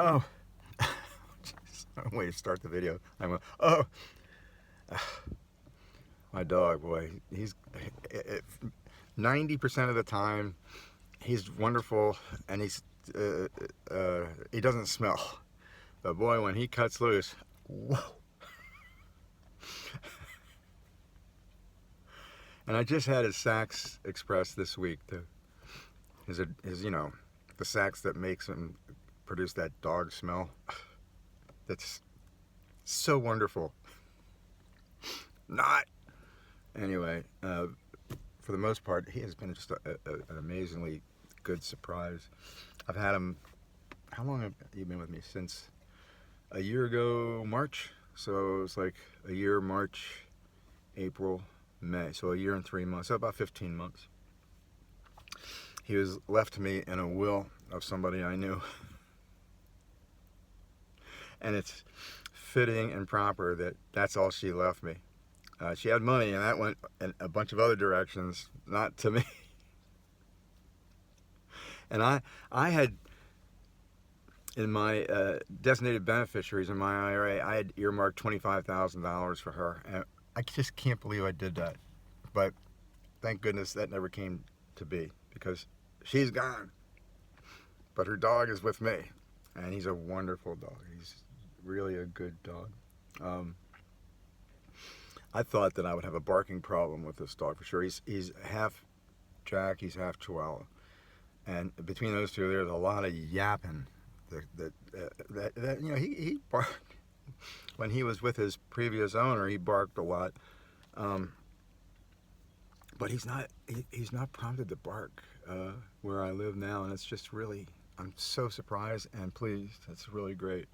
Oh, way to start the video. I went, oh, my dog, boy, he's 90% of the time he's wonderful, and he doesn't smell. But boy, when he cuts loose, whoa. And I just had his Saks Express this week. His the Saks that makes him produce that dog smell. That's so wonderful. Not. Anyway, for the most part, he has been just an amazingly good surprise. I've had him, how long have you been with me? Since a year ago, March. So it's like a year, March, April, May. So a year and 3 months, so about 15 months. He was left to me in a will of somebody I knew. And it's fitting and proper that that's all she left me. She had money, and that went in a bunch of other directions, not to me. And I had, in my designated beneficiaries in my IRA, I had earmarked $25,000 for her. And I just can't believe I did that. But thank goodness that never came to be, because she's gone. But her dog is with me, and he's a wonderful dog. He's really a good dog. I thought that I would have a barking problem with this dog for sure. He's half Jack, he's half Chihuahua, and between those two, there's a lot of yapping. That he barked when he was with his previous owner. He barked a lot, but he's not prompted to bark where I live now, and it's just really, I'm so surprised and pleased. It's really great.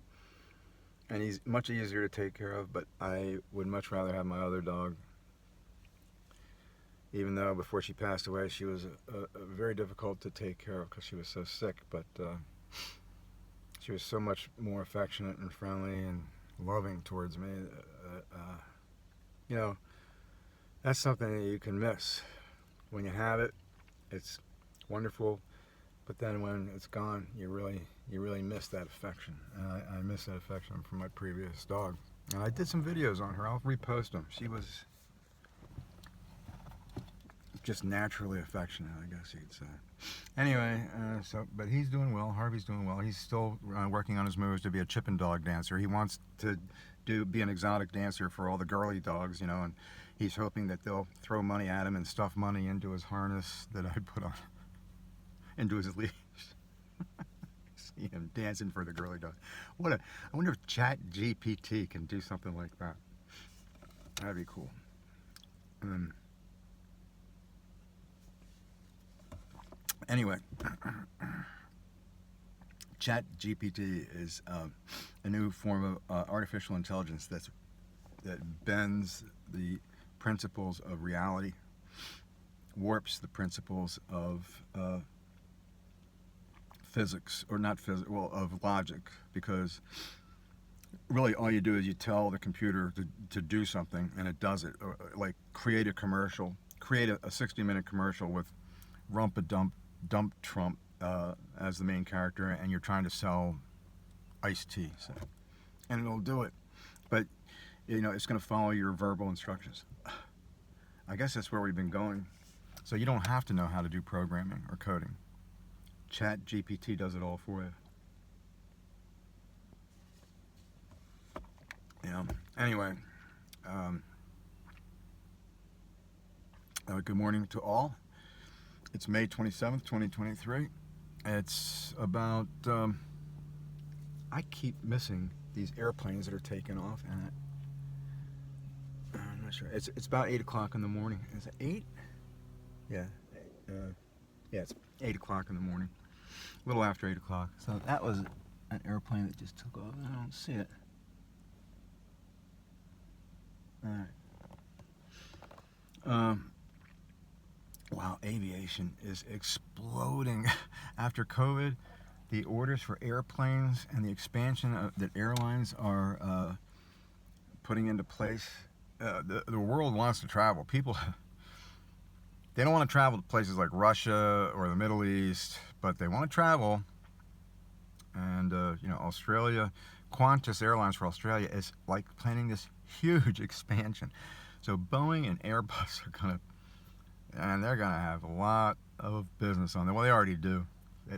And he's much easier to take care of, but I would much rather have my other dog. Even though before she passed away, she was very difficult to take care of because she was so sick, but she was so much more affectionate and friendly and loving towards me. That's something that you can miss. When you have it, it's wonderful, but then when it's gone, you really miss that affection. And I miss that affection from my previous dog. And I did some videos on her. I'll repost them. She was just naturally affectionate, I guess you could say. Anyway, but he's doing well. Harvey's doing well. He's still working on his moves to be a Chippin' dog dancer. He wants to be an exotic dancer for all the girly dogs, and he's hoping that they'll throw money at him and stuff money into his harness that I put on, into his leash. See him dancing for the girly dog. I wonder if ChatGPT can do something like that. That'd be cool. Anyway, ChatGPT is a new form of artificial intelligence that bends the principles of reality, warps the principles of physics, or not physics, well, of logic, because really all you do is you tell the computer to do something, and it does it. Or, like, create a 60-minute commercial with Dump Trump as the main character, and you're trying to sell iced tea, and it'll do it. But it's going to follow your verbal instructions. I guess that's where we've been going. So you don't have to know how to do programming or coding. ChatGPT does it all for you. Anyway, good morning to all. It's May 27th, 2023. It's about, I keep missing these airplanes that are taking off, and I'm not sure. It's about 8 o'clock in the morning. Is it 8? Yeah. Yeah, it's 8 o'clock in the morning. A little after 8 o'clock. So that was an airplane that just took off. I don't see it. Alright. Wow, aviation is exploding. After COVID, the orders for airplanes and the expansion that airlines are putting into place, the world wants to travel. People, they don't want to travel to places like Russia or the Middle East, but they want to travel And you know, Australia, Qantas Airlines for Australia is like planning this huge expansion. So Boeing and Airbus are gonna, and they're gonna have a lot of business on them. Well, they already do.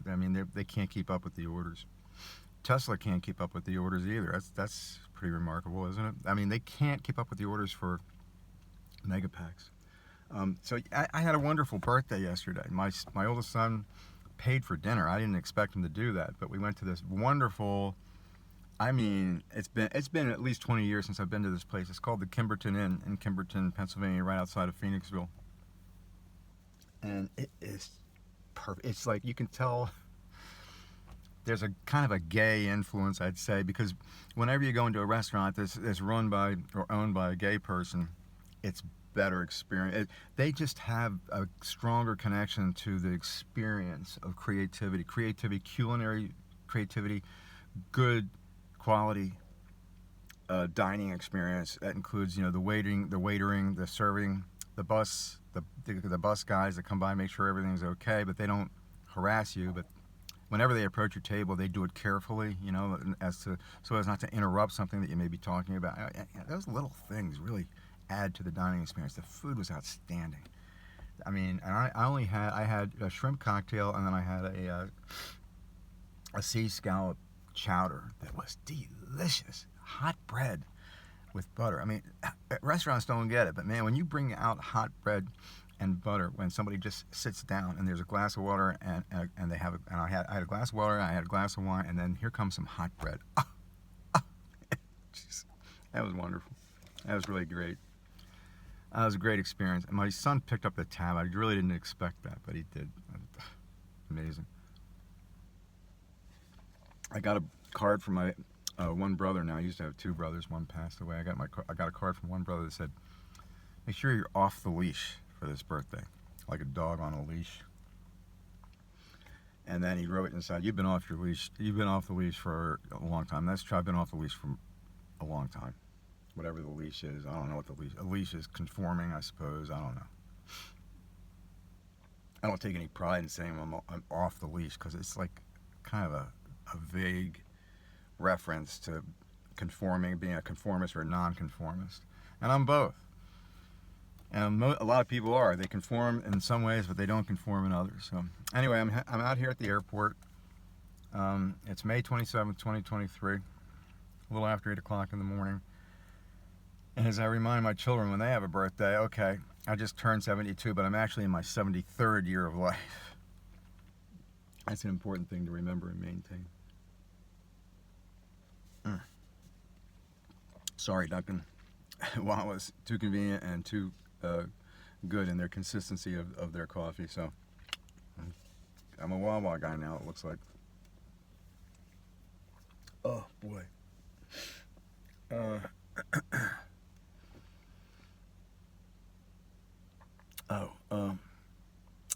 I mean, they can't keep up with the orders. Tesla can't keep up with the orders either. That's pretty remarkable, isn't it? I mean, they can't keep up with the orders for megapacks. So I had a wonderful birthday yesterday. My oldest son paid for dinner. I didn't expect him to do that, but we went to this wonderful. I mean, it's been at least 20 years since I've been to this place. It's called the Kimberton Inn in Kimberton, Pennsylvania, right outside of Phoenixville. And it is perfect. It's like you can tell there's a kind of a gay influence, I'd say, because whenever you go into a restaurant that's run by or owned by a gay person, it's better experience. They just have a stronger connection to the experience of creativity, culinary creativity, good quality dining experience. That includes, you know, the waitering, the serving, the bus guys that come by and make sure everything's okay, but they don't harass you. But whenever they approach your table, they do it carefully, you know, so as not to interrupt something that you may be talking about. Those little things really add to the dining experience. The food was outstanding. I mean, and I had a shrimp cocktail, and then I had a sea scallop chowder that was delicious. Hot bread with butter. I mean, restaurants don't get it, but man, when you bring out hot bread and butter, when somebody just sits down and there's a glass of water and they have and I had a glass of water, and I had a glass of wine, and then here comes some hot bread. That was wonderful. That was really great. It was a great experience. And my son picked up the tab. I really didn't expect that, but he did. Amazing. I got a card from my one brother now. I used to have two brothers. One passed away. I got a card from one brother that said, "Make sure you're off the leash for this birthday, like a dog on a leash." And then he wrote inside, "You've been off your leash. You've been off the leash for a long time." That's true. I've been off the leash for a long time. Whatever the leash is, I don't know what a leash is. Conforming, I suppose. I don't know. I don't take any pride in saying I'm off the leash, because it's like kind of a vague reference to conforming, being a conformist or a non-conformist, and I'm both. And a lot of people are. They conform in some ways, but they don't conform in others. So anyway, I'm out here at the airport. It's May 27th, 2023, a little after 8 o'clock in the morning. And as I remind my children when they have a birthday, okay, I just turned 72, but I'm actually in my 73rd year of life. That's an important thing to remember and maintain. Sorry, Duncan. Wawa's too convenient and too good in their consistency of their coffee. So I'm a Wawa guy now, it looks like. Oh, boy.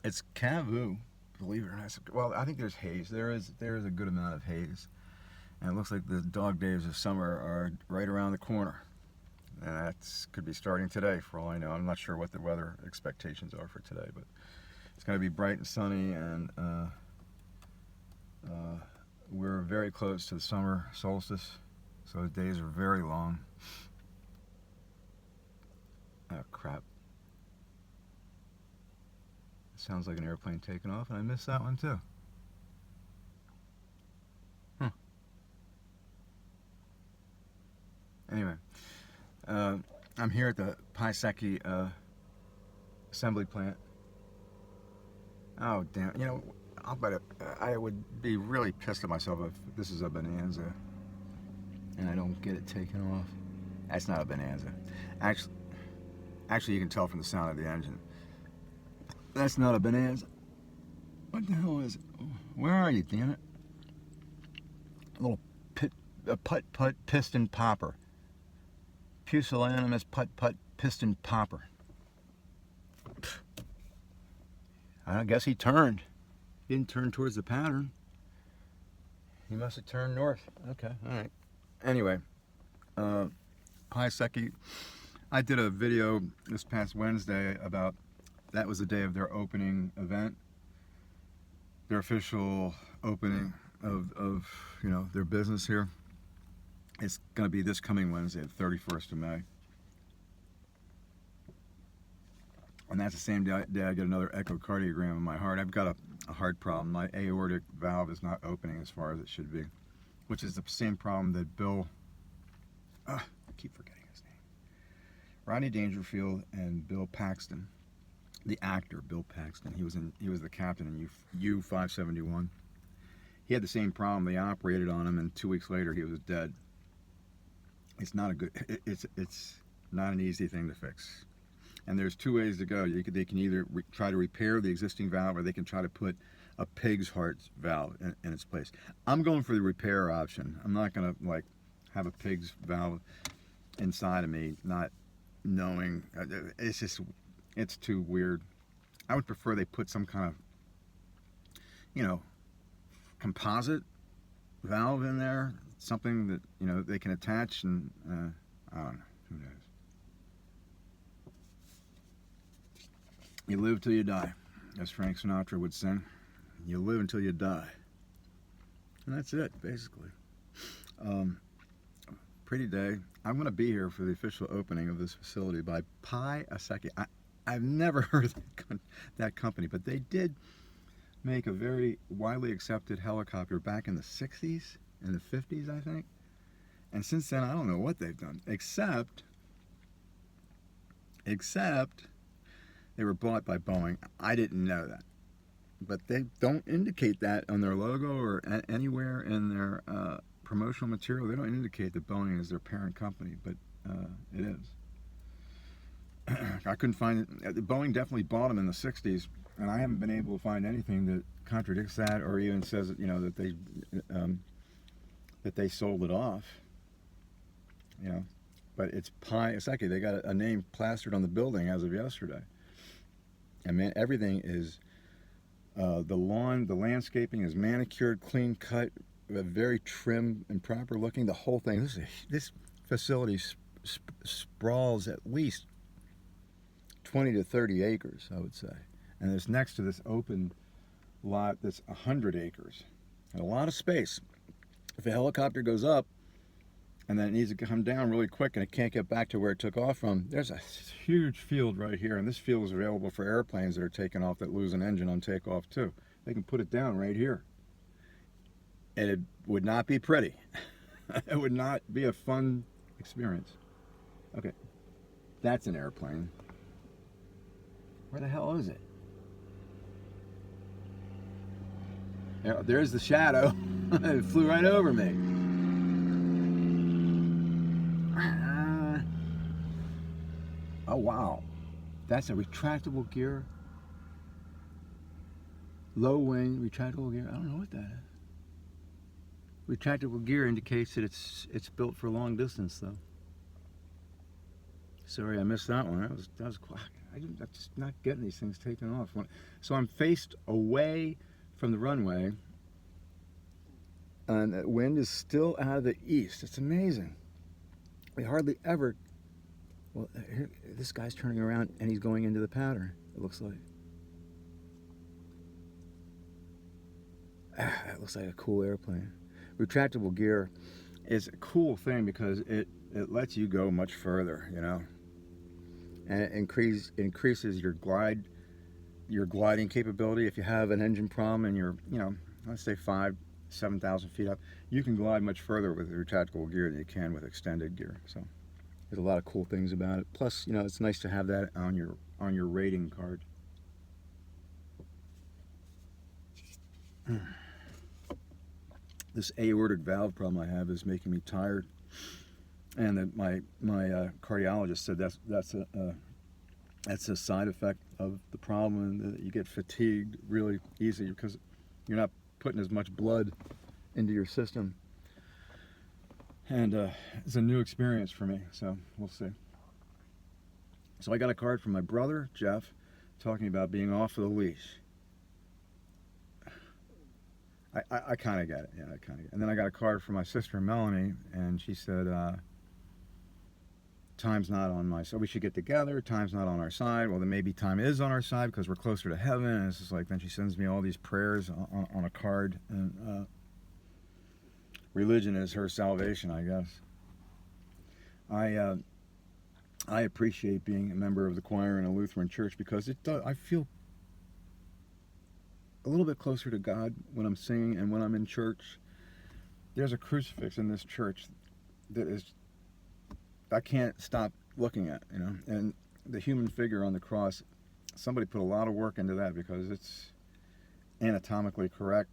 It's Cavu, believe it or not. Well, I think there's haze. There is a good amount of haze. And it looks like the dog days of summer are right around the corner. And that could be starting today, for all I know. I'm not sure what the weather expectations are for today, but it's going to be bright and sunny, and we're very close to the summer solstice, so the days are very long. Oh, crap. It sounds like an airplane taking off, and I missed that one, too. Anyway, I'm here at the Paiseki assembly plant. Oh, damn. You know, I'll bet it, I would be really pissed at myself if this is a Bonanza and I don't get it taken off. That's not a Bonanza. Actually, you can tell from the sound of the engine. That's not a Bonanza. What the hell is it? Where are you, damn it? A little putt-putt piston popper. Pusillanimous putt-putt piston popper. I guess he turned. He didn't turn towards the pattern. He must have turned north. Okay, all right. Anyway, Paiseki. I did a video this past Wednesday about, that was the day of their opening event. Their official opening of their business here. It's going to be this coming Wednesday, the 31st of May. And that's the same day I get another echocardiogram in my heart. I've got a heart problem. My aortic valve is not opening as far as it should be, which is the same problem that I keep forgetting his name. Rodney Dangerfield and Bill Paxton, the actor Bill Paxton. He was the captain in U-571. He had the same problem. They operated on him, and 2 weeks later he was dead. It's not a good. It's not an easy thing to fix. And there's two ways to go. They can either try to repair the existing valve, or they can try to put a pig's heart valve in its place. I'm going for the repair option. I'm not going to have a pig's valve inside of me, not knowing. It's too weird. I would prefer they put some kind of, composite valve in there, something that they can attach, and I don't know. Who knows? You live till you die, as Frank Sinatra would sing. You live until you die. And that's it, basically. Pretty day. I'm going to be here for the official opening of this facility by Pi Aseki. I've never heard of that company, but they did make a very widely accepted helicopter back in the 60s and the 50s, I think. And since then, I don't know what they've done, except they were bought by Boeing. I didn't know that. But they don't indicate that on their logo or anywhere in their promotional material. They don't indicate that Boeing is their parent company, but it is. I couldn't find it. Boeing definitely bought them in the 60s, and I haven't been able to find anything that contradicts that, or even says that they sold it off. But it's Pi Aseki. They got a name plastered on the building as of yesterday. And man, everything is the landscaping is manicured, clean cut, very trim and proper looking. The whole thing. This facility sprawls at least 20 to 30 acres, I would say. And it's next to this open lot that's 100 acres. And a lot of space. If a helicopter goes up and then it needs to come down really quick and it can't get back to where it took off from, there's a huge field right here. And this field is available for airplanes that are taking off that lose an engine on takeoff too. They can put it down right here. And it would not be pretty. It would not be a fun experience. Okay, that's an airplane. Where the hell is it? There's the shadow. It flew right over me. Oh wow, that's a retractable gear. Low wing, retractable gear. I don't know what that is. Retractable gear indicates that it's built for long distance, though. Sorry, I missed that one. That was quite. I'm just not getting these things taken off. So I'm faced away from the runway, and the wind is still out of the east. It's amazing. We hardly ever. Well, here, this guy's turning around and he's going into the pattern. It looks like. That looks like a cool airplane. Retractable gear is a cool thing because it lets you go much further, and it increases your gliding capability. If you have an engine problem and you're, let's say 7,000 feet up, you can glide much further with retractable gear than you can with extended gear. So there's a lot of cool things about it. Plus, it's nice to have that on your rating card. This aortic valve problem I have is making me tired, and my cardiologist said that's a side effect of the problem, and that you get fatigued really easy because you're not putting as much blood into your system. And it's a new experience for me, so we'll see. So I got a card from my brother Jeff talking about being off of the leash. I kind of get it, yeah, I kind of get it. And then I got a card from my sister Melanie, and she said, time's not on my side. We should get together. Time's not on our side. Well, then maybe time is on our side because we're closer to heaven. And it's just like, then she sends me all these prayers on a card. And religion is her salvation, I guess. I appreciate being a member of the choir in a Lutheran church because it does, I feel a little bit closer to God when I'm singing and when I'm in church. There's a crucifix in this church that is, I can't stop looking at, you know, and the human figure on the cross, somebody put a lot of work into that because it's anatomically correct.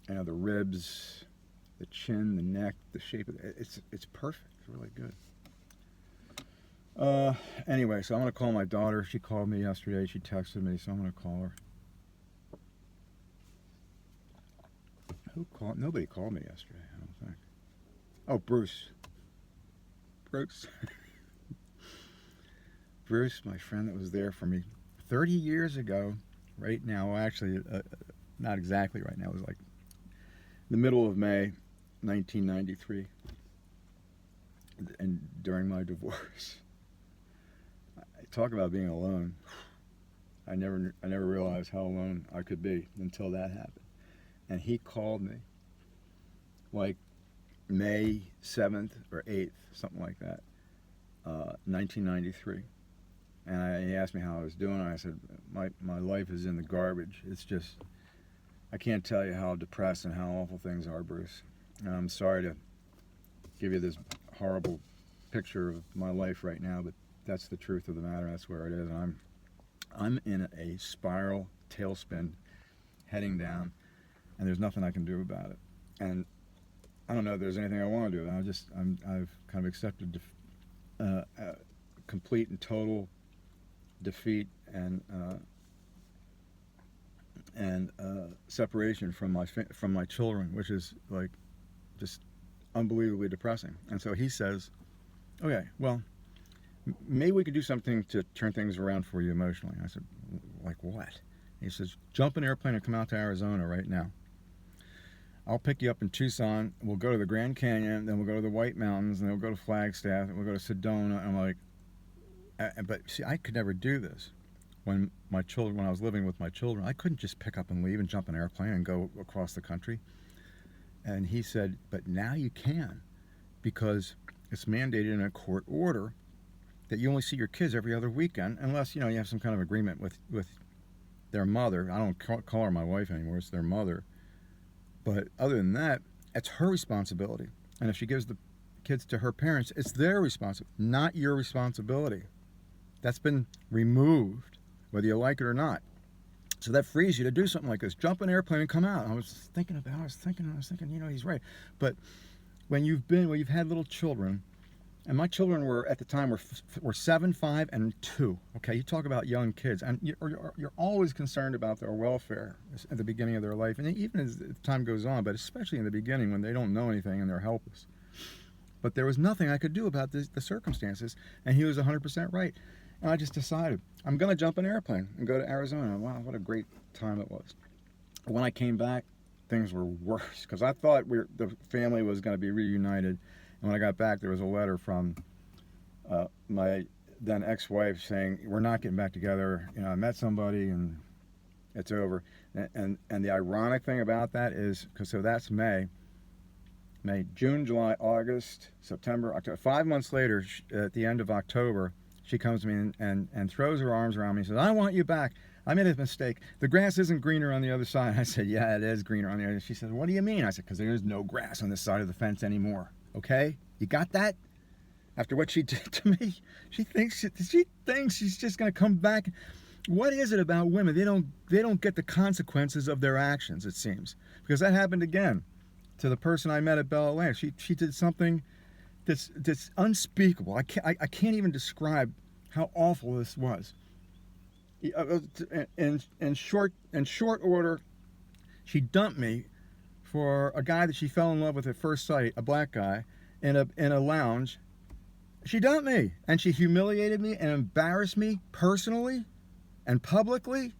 You know, the ribs, the chin, the neck, the shape of it, it's perfect. It's really good. Anyway, so I'm going to call my daughter. She called me yesterday. She texted me, so I'm going to call her. Who called? Nobody called me yesterday, I don't think. Oh, Bruce. Bruce. Bruce, my friend that was there for me 30 years ago, right now. Well, actually, not exactly right now. It was like the middle of May, 1993, and during my divorce. Talk about being alone. I never realized how alone I could be until that happened. And he called me like May 7th or 8th, something like that, 1993. And he asked me how I was doing. I said, my life is in the garbage. It's just, I can't tell you how depressed and how awful things are, Bruce. And I'm sorry to give you this horrible picture of my life right now, but that's the truth of the matter. That's where it is. And I'm in a spiral tailspin heading down, and there's nothing I can do about it. And I don't know if there's anything I want to do. I've kind of accepted complete and total defeat and separation from my children, which is like just unbelievably depressing. And so he says, okay, well, maybe we could do something to turn things around for you emotionally. I said, like what? He says, jump an airplane and come out to Arizona right now. I'll pick you up in Tucson. We'll go to the Grand Canyon, then we'll go to the White Mountains, and then we'll go to Flagstaff, and we'll go to Sedona. And I'm like, but see, I could never do this. When I was living with my children, I couldn't just pick up and leave and jump an airplane and go across the country. And he said, but now you can, because it's mandated in a court order that you only see your kids every other weekend, unless, you know, you have some kind of agreement with their mother. I don't call her my wife anymore, it's their mother. But other than that, it's her responsibility. And if she gives the kids to her parents, it's their responsibility, not your responsibility. That's been removed, whether you like it or not. So that frees you to do something like this. Jump an airplane and come out. I was thinking, you know, he's right. But when you've had little children, and my children were, at the time, were 7, 5, and 2. Okay, you talk about young kids, and you're always concerned about their welfare at the beginning of their life, and even as time goes on, but especially in the beginning when they don't know anything and they're helpless. But there was nothing I could do about the circumstances, and he was 100% right. And I just decided, I'm going to jump an airplane and go to Arizona. Wow, what a great time it was. When I came back, things were worse, because I thought the family was going to be reunited. And when I got back, there was a letter from my then ex-wife saying, we're not getting back together. You know, I met somebody and it's over. And the ironic thing about that is, so that's May, June, July, August, September, October. 5 months later, at the end of October, she comes to me and throws her arms around me and says, I want you back. I made a mistake. The grass isn't greener on the other side. I said, yeah, it is greener on the other side. She said, what do you mean? I said, because there is no grass on this side of the fence anymore. Okay? You got that? After what she did to me, she thinks she's just going to come back. What is it about women? They don't get the consequences of their actions, it seems. Because that happened again to the person I met at Bell Atlantic. She did something that's unspeakable. I can't even describe how awful this was. In short order, she dumped me for a guy that she fell in love with at first sight, a black guy, in a lounge. She dumped me, and she humiliated me and embarrassed me personally and publicly.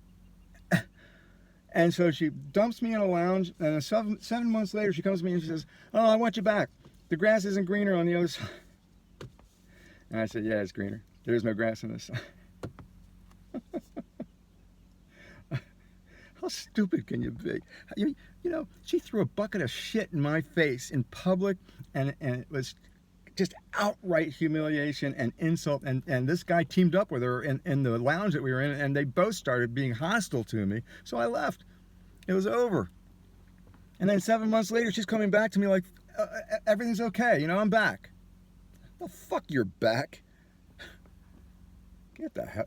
And so she dumps me in a lounge, and 7 months later, she comes to me and she says, oh, I want you back. The grass isn't greener on the other side. And I said, yeah, it's greener. There's no grass on this side. How stupid can you be? You know, she threw a bucket of shit in my face in public, and it was just outright humiliation and insult. And this guy teamed up with her in the lounge that we were in, and they both started being hostile to me. So I left. It was over. And then 7 months later, she's coming back to me like, everything's okay. You know, I'm back. The fuck, you're back?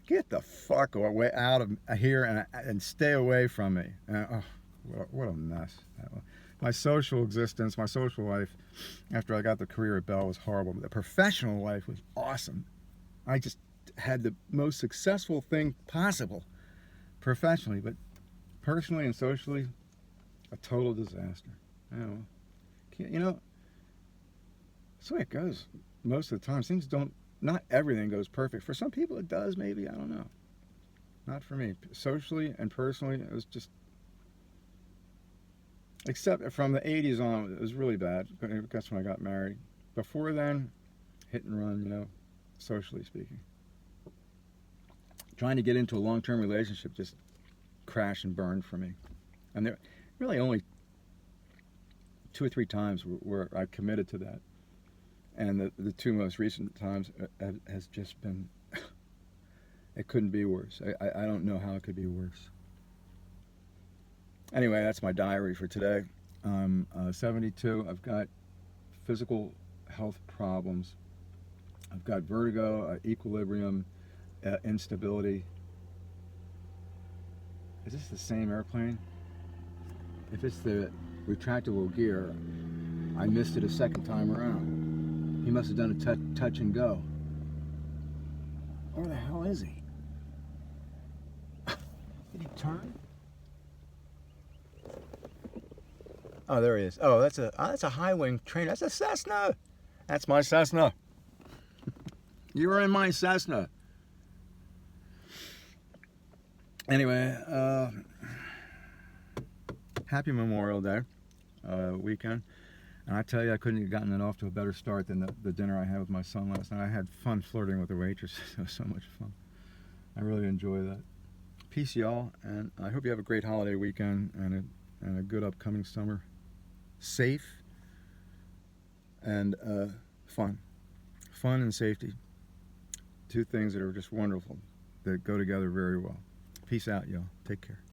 Get the fuck away out of here and stay away from me. Oh, what a mess. My social existence, my social life, after I got the career at Bell, was horrible. But the professional life was awesome. I just had the most successful thing possible professionally, but personally and socially, a total disaster. You know, that's the way it goes most of the time. Things don't. Not everything goes perfect. For some people it does, maybe. I don't know. Not for me. Socially and personally, it was just... Except from the 80s on, it was really bad. That's when I got married. Before then, hit and run, you know, socially speaking. Trying to get into a long-term relationship just crashed and burned for me. And there really only 2 or 3 times where I committed to that. And the 2 most recent times has just been, it couldn't be worse. I don't know how it could be worse. Anyway, that's my diary for today. I'm 72. I've got physical health problems. I've got vertigo, equilibrium, instability. Is this the same airplane? If it's the retractable gear, I missed it a second time around. He must have done a touch and go. Where the hell is he? Did he turn? Oh, there he is. Oh, that's a high-wing trainer. That's a Cessna. That's my Cessna. You were in my Cessna. Anyway, happy Memorial Day weekend. And I tell you, I couldn't have gotten it off to a better start than the dinner I had with my son last night. I had fun flirting with the waitress. It was so much fun. I really enjoy that. Peace, y'all, and I hope you have a great holiday weekend and a good upcoming summer. Safe and fun. Fun and safety. 2 things that are just wonderful, that go together very well. Peace out, y'all. Take care.